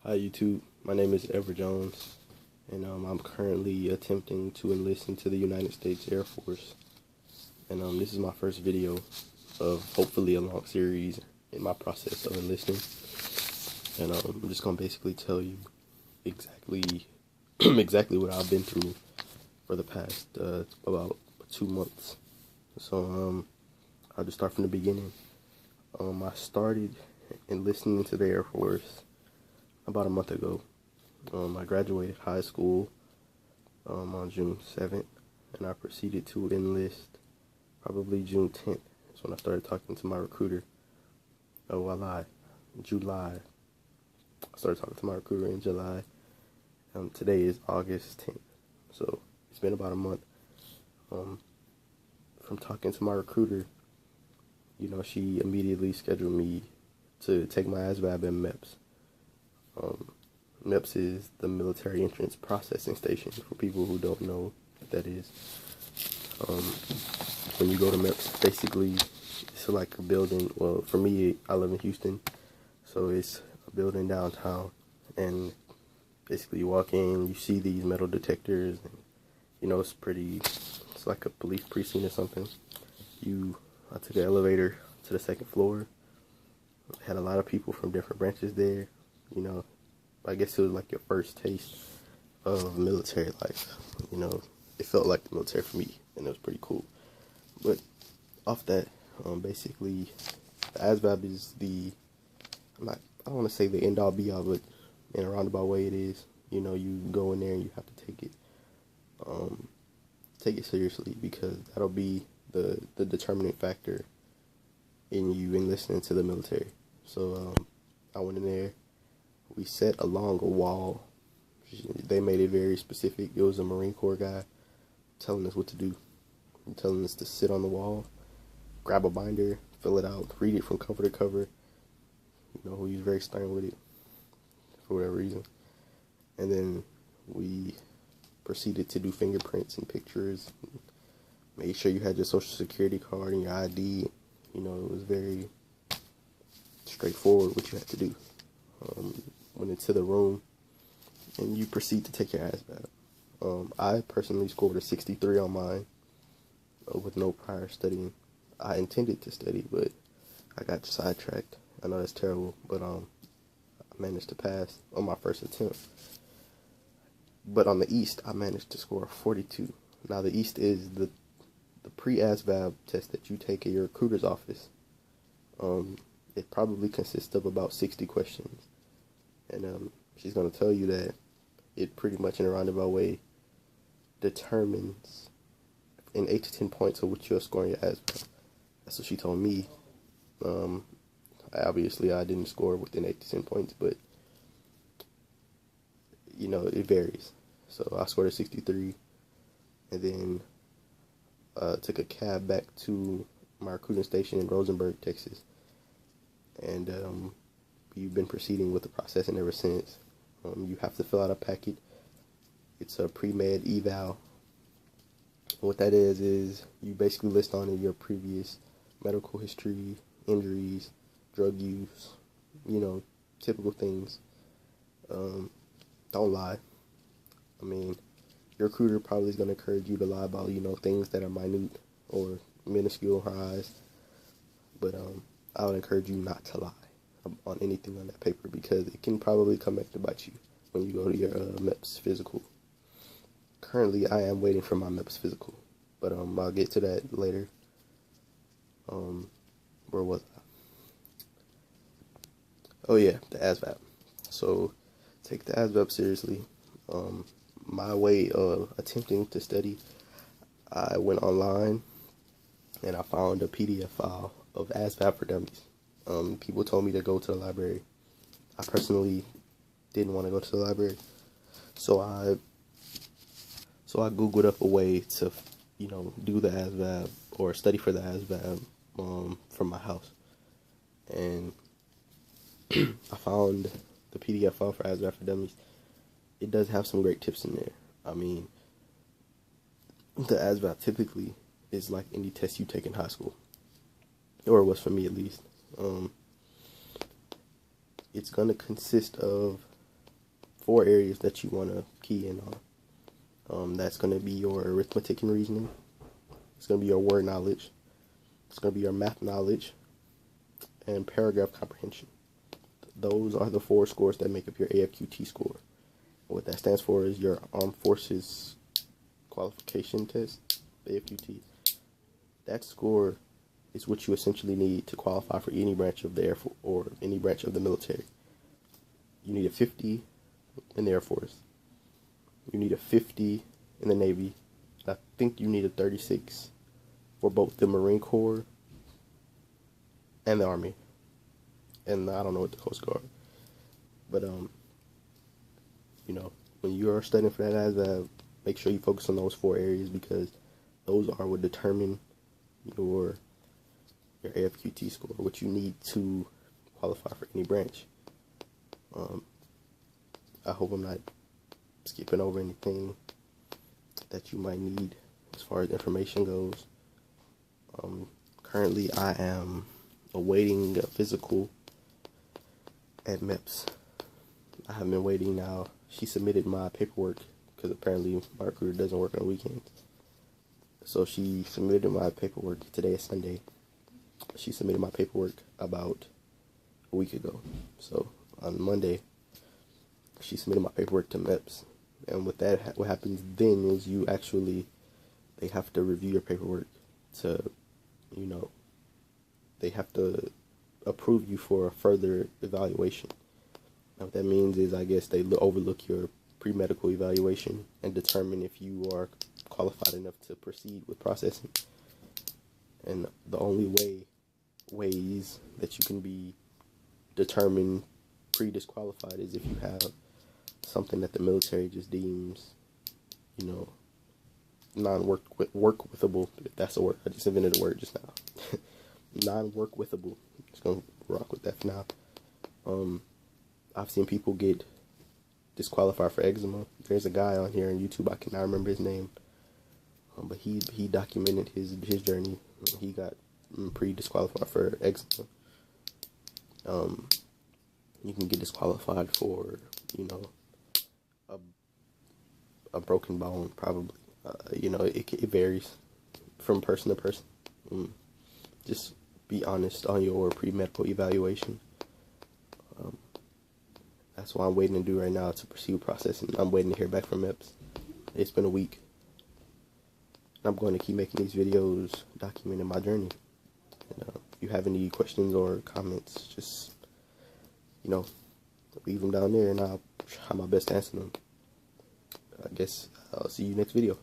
Hi YouTube, my name is Ever Jones, and I'm currently attempting to enlist into the United States Air Force. And this is my first video of hopefully a long series in my process of enlisting. And I'm just gonna basically tell you exactly exactly what I've been through for the past about 2 months. So I'll just start from the beginning. I started enlisting into the Air Force about a month ago. I graduated high school on June 7th, and I proceeded to enlist probably June 10th. That's when I started talking to my recruiter. Oh, I lied. July. I started talking to my recruiter in July. Today is August 10th, so it's been about a month. From talking to my recruiter, she immediately scheduled me to take my Asvab and MEPS. MEPS is the Military Entrance Processing Station, for people who don't know what that is. When you go to MEPS, basically, it's like a building. Well, for me, I live in Houston, so it's a building downtown, and basically you walk in, you see these metal detectors, and it's like a police precinct or something. I took an elevator to the second floor. Had a lot of people from different branches there. I guess it was like your first taste of military life. It felt like the military for me, and it was pretty cool. But off that, basically, the ASVAB is I don't want to say the end all be all, but in a roundabout way it is. You go in there and you have to take it seriously, because that'll be the determining factor in you enlisting into the military. So I went in there. We sat along a wall. They made it very specific. It was a Marine Corps guy telling us what to do, telling us to sit on the wall, grab a binder, fill it out, read it from cover to cover. He was very stern with it for whatever reason. And then we proceeded to do fingerprints and pictures. Made sure you had your social security card and your ID. It was very straightforward what you had to do. Went into the room, and you proceed to take your ASVAB. I personally scored a 63 on mine with no prior studying. I intended to study, but I got sidetracked. I know that's terrible, but I managed to pass on my first attempt. But on the East, I managed to score a 42. Now, the East is the pre-ASVAB test that you take at your recruiter's office. It probably consists of about 60 questions. And she's going to tell you that it pretty much in a roundabout way determines in 8 to 10 points of what you're scoring your ASVAB. That's what she told me. Obviously, I didn't score within 8 to 10 points, but, it varies. So I scored a 63, and then took a cab back to my recruiting station in Rosenberg, Texas. And you've been proceeding with the processing ever since. You have to fill out a packet. It's a pre-med eval. What that is you basically list on it your previous medical history, injuries, drug use, typical things. Don't lie. Your recruiter probably is going to encourage you to lie about, things that are minute or minuscule in her eyes. But I would encourage you not to lie on anything on that paper, because it can probably come back to bite you when you go to your MEPS physical. Currently, I am waiting for my MEPS physical, but I'll get to that later. Where was I? Oh yeah, the ASVAB. So take the ASVAB seriously. My way of attempting to study, I went online and I found a PDF file of Asvab for Dummies. People told me to go to the library. I personally didn't want to go to the library, so I Googled up a way to, do the Asvab or study for the Asvab from my house, and I found the PDF file for Asvab for Dummies. It does have some great tips in there. The ASVAB typically is like any test you take in high school, or it was for me at least. It's going to consist of 4 areas that you want to key in on. That's going to be your arithmetic and reasoning. It's going to be your word knowledge. It's going to be your math knowledge and paragraph comprehension. Those are the 4 scores that make up your AFQT score. What that stands for is your Armed Forces Qualification Test, AFQT. That score is what you essentially need to qualify for any branch of the Air Force or any branch of the military. You need a 50 in the Air Force. You need a 50 in the Navy. I think you need a 36 for both the Marine Corps and the Army. And I don't know what the Coast Guard. But, you know, when you are studying for that ASVAB, make sure you focus on those 4 areas, because those are what determine your AFQT score, what you need to qualify for any branch. I hope I'm not skipping over anything that you might need as far as information goes. Currently, I am awaiting a physical at MEPS. I have been waiting now. She submitted my paperwork, because apparently my recruiter doesn't work on weekends. So she submitted my paperwork. Today is Sunday. She submitted my paperwork about a week ago. So on Monday, she submitted my paperwork to MEPS. And with that, what happens then is they have to review your paperwork to, they have to approve you for a further evaluation. Now what that means is, I guess, they overlook your pre-medical evaluation and determine if you are qualified enough to proceed with processing. And the only ways that you can be determined pre-disqualified is if you have something that the military just deems, non-work-withable, if that's a word. I just invented a word just now. Non-work-withable. Just gonna rock with that for now. I've seen people get disqualified for eczema. There's a guy on here on YouTube, I cannot remember his name, but he documented his journey. He got pre-disqualified for eczema. You can get disqualified for, a broken bone, probably. It varies from person to person. Just be honest on your pre-medical evaluation. That's what I'm waiting to do right now to pursue processing. I'm waiting to hear back from MEPS. It's been a week. I'm going to keep making these videos documenting my journey. And, if you have any questions or comments, just, leave them down there and I'll try my best to answer them. I guess I'll see you next video.